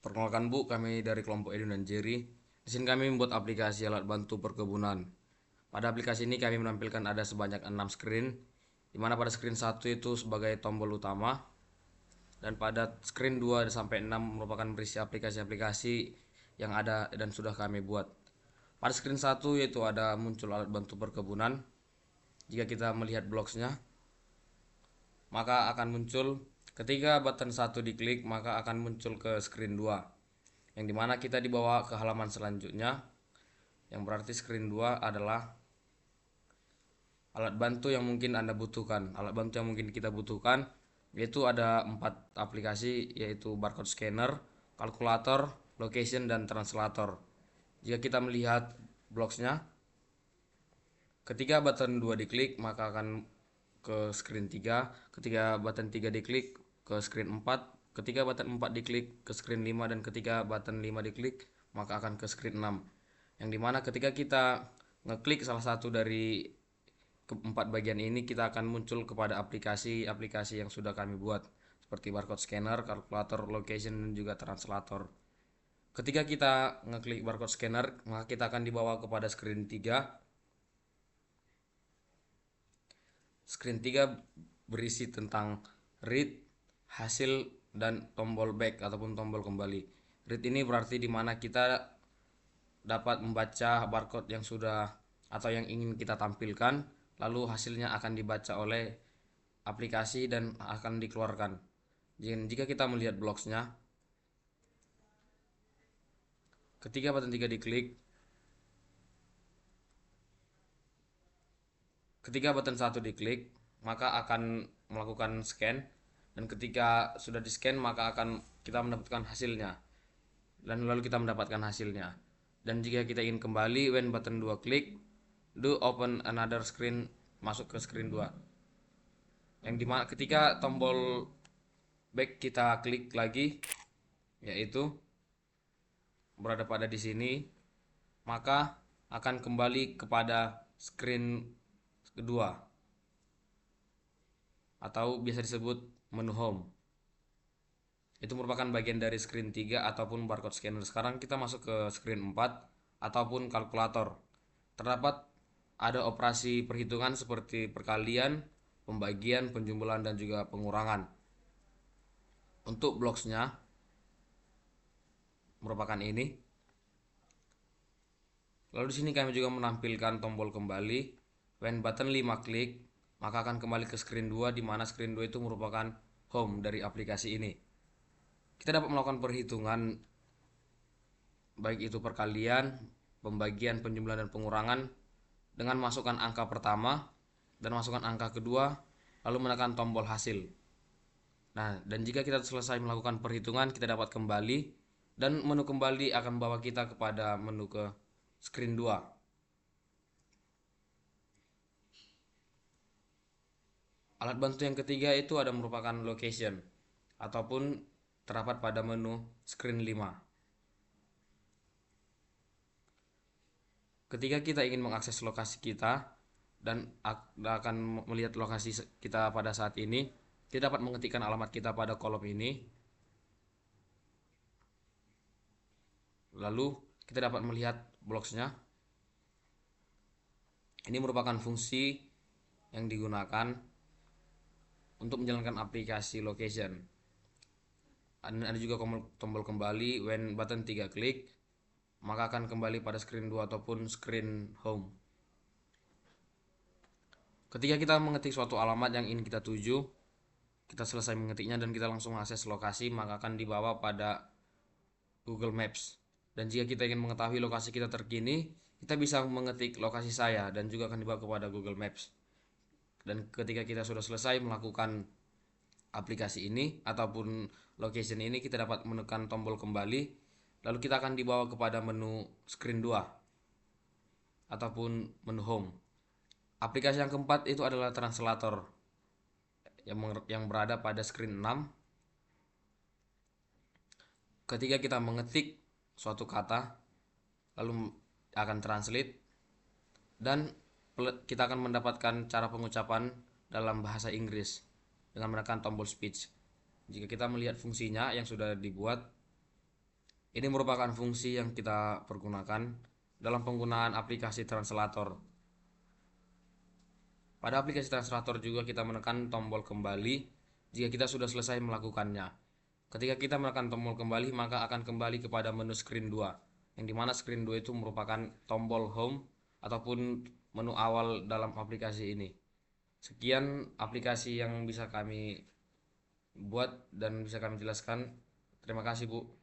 Perkenalkan Bu, kami dari kelompok Edwin dan Jerry. Di sini kami membuat aplikasi alat bantu perkebunan. Pada aplikasi ini kami menampilkan ada sebanyak 6 screen, di mana pada screen 1 itu sebagai tombol utama, dan pada screen 2 sampai 6 merupakan berisi aplikasi-aplikasi yang ada dan sudah kami buat. Pada screen 1 yaitu ada muncul alat bantu perkebunan. Jika kita melihat blocksnya, maka akan muncul ketika button 1 diklik, maka akan muncul ke screen 2, yang dimana kita dibawa ke halaman selanjutnya, yang berarti screen 2 adalah alat bantu yang mungkin Anda butuhkan. Alat bantu yang mungkin kita butuhkan yaitu ada 4 aplikasi, yaitu barcode scanner, kalkulator, location, dan translator. Jika kita melihat blocksnya, ketika button 2 diklik maka akan ke screen 3, ketika button 3 diklik ke screen 4, ketika button 4 diklik ke screen 5, dan ketika button 5 diklik maka akan ke screen 6. Yang dimana ketika kita ngeklik salah satu dari keempat bagian ini, kita akan muncul kepada aplikasi-aplikasi yang sudah kami buat, seperti barcode scanner, kalkulator, location, dan juga translator. Ketika kita ngeklik barcode scanner, maka kita akan dibawa kepada screen 3. Screen 3 berisi tentang read, hasil, dan tombol back ataupun tombol kembali. Read ini berarti dimana kita dapat membaca barcode yang sudah atau yang ingin kita tampilkan, lalu hasilnya akan dibaca oleh aplikasi dan akan dikeluarkan. Jika kita melihat blocksnya, ketika button 3 diklik, ketika button 1 diklik maka akan melakukan scan, dan ketika sudah di scan maka akan kita mendapatkan hasilnya, dan lalu kita mendapatkan hasilnya. Dan jika kita ingin kembali, when button 2 klik, do open another screen, masuk ke screen 2, yang dimana ketika tombol back kita klik lagi, yaitu berada pada di sini, maka akan kembali kepada screen kedua atau biasa disebut menu home. Itu merupakan bagian dari screen 3 ataupun barcode scanner. Sekarang kita masuk ke screen 4 ataupun kalkulator. Terdapat ada operasi perhitungan seperti perkalian, pembagian, penjumlahan, dan juga pengurangan. Untuk blocksnya merupakan ini. Lalu di sini kami juga menampilkan tombol kembali. When button 5 klik, maka akan kembali ke screen 2, di mana screen 2 itu merupakan home dari aplikasi ini. Kita dapat melakukan perhitungan baik itu perkalian, pembagian, penjumlahan, dan pengurangan dengan masukkan angka pertama dan masukkan angka kedua, lalu menekan tombol hasil. Nah, dan jika kita selesai melakukan perhitungan, kita dapat kembali, dan menu kembali akan membawa kita kepada menu ke screen 2. Alat bantu yang ketiga itu ada merupakan location ataupun terdapat pada menu screen 5. Ketika kita ingin mengakses lokasi kita dan akan melihat lokasi kita pada saat ini, kita dapat mengetikkan alamat kita pada kolom ini. Lalu kita dapat melihat blocksnya. Ini merupakan fungsi yang digunakan untuk menjalankan aplikasi location. Ada juga tombol kembali. When button 3 klik, maka akan kembali pada screen 2 ataupun screen home. Ketika kita mengetik suatu alamat yang ingin kita tuju, kita selesai mengetiknya dan kita langsung akses lokasi, maka akan dibawa pada Google Maps. Dan jika kita ingin mengetahui lokasi kita terkini, kita bisa mengetik lokasi saya dan juga akan dibawa kepada Google Maps. Dan ketika kita sudah selesai melakukan aplikasi ini ataupun location ini, kita dapat menekan tombol kembali, lalu kita akan dibawa kepada menu screen 2 ataupun menu home. Aplikasi yang keempat itu adalah translator yang berada pada screen 6. Ketika kita mengetik suatu kata, lalu akan translate, dan kita akan mendapatkan cara pengucapan dalam bahasa Inggris dengan menekan tombol speech. Jika kita melihat fungsinya yang sudah dibuat, Ini merupakan fungsi yang kita pergunakan dalam penggunaan aplikasi translator. Pada aplikasi translator juga kita menekan tombol kembali jika kita sudah selesai melakukannya. Ketika kita menekan tombol kembali, maka akan kembali kepada menu screen 2, yang dimana screen 2 itu merupakan tombol home ataupun menu awal dalam aplikasi ini. Sekian aplikasi yang bisa kami buat dan bisa kami jelaskan. Terima kasih, Bu.